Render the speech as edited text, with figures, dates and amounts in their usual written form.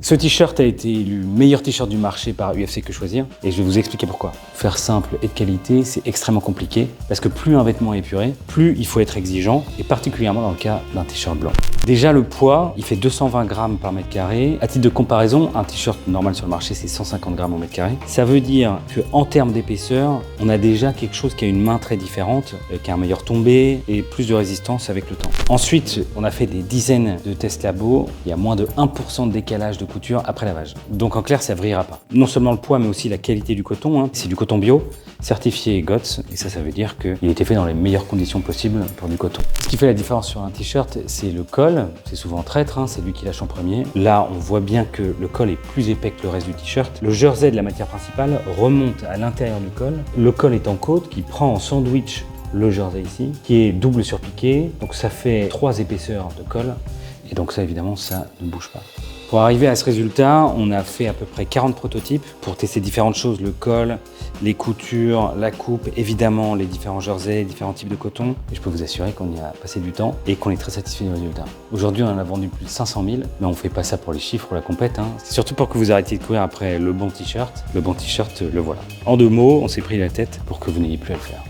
Ce t-shirt a été élu meilleur t-shirt du marché par UFC Que Choisir et je vais vous expliquer pourquoi. Faire simple et de qualité, c'est extrêmement compliqué parce que plus un vêtement est épuré, plus il faut être exigeant et particulièrement dans le cas d'un t-shirt blanc. Déjà le poids, il fait 220 grammes par mètre carré. À titre de comparaison, un t-shirt normal sur le marché, c'est 150 grammes au mètre carré. Ça veut dire qu'en termes d'épaisseur, on a déjà quelque chose qui a une main très différente, qui a un meilleur tombé et plus de résistance avec le temps. Ensuite, on a fait des dizaines de tests labo. Il y a moins de 1% de décalage de couture après lavage. Donc en clair, ça ne vrillera pas. Non seulement le poids, mais aussi la qualité du coton. C'est du coton bio, certifié GOTS. Et ça veut dire qu'il a été fait dans les meilleures conditions possibles pour du coton. Ce qui fait la différence sur un t-shirt, c'est le col. C'est souvent traître, c'est lui qui lâche en premier. Là, on voit bien que le col est plus épais que le reste du t-shirt. Le jersey de la matière principale remonte à l'intérieur du col. Le col est en côte qui prend en sandwich le jersey ici, qui est double surpiqué. Donc ça fait 3 épaisseurs de col. Et donc ça, évidemment, ça ne bouge pas. Pour arriver à ce résultat, on a fait à peu près 40 prototypes pour tester différentes choses, le col, les coutures, la coupe, évidemment les différents jerseys, différents types de coton. Et je peux vous assurer qu'on y a passé du temps et qu'on est très satisfait du résultat. Aujourd'hui, on en a vendu plus de 500 000, mais on ne fait pas ça pour les chiffres ou la compète. C'est surtout pour que vous arrêtiez de courir après le bon t-shirt. Le bon t-shirt, le voilà. En 2 mots, on s'est pris la tête pour que vous n'ayez plus à le faire.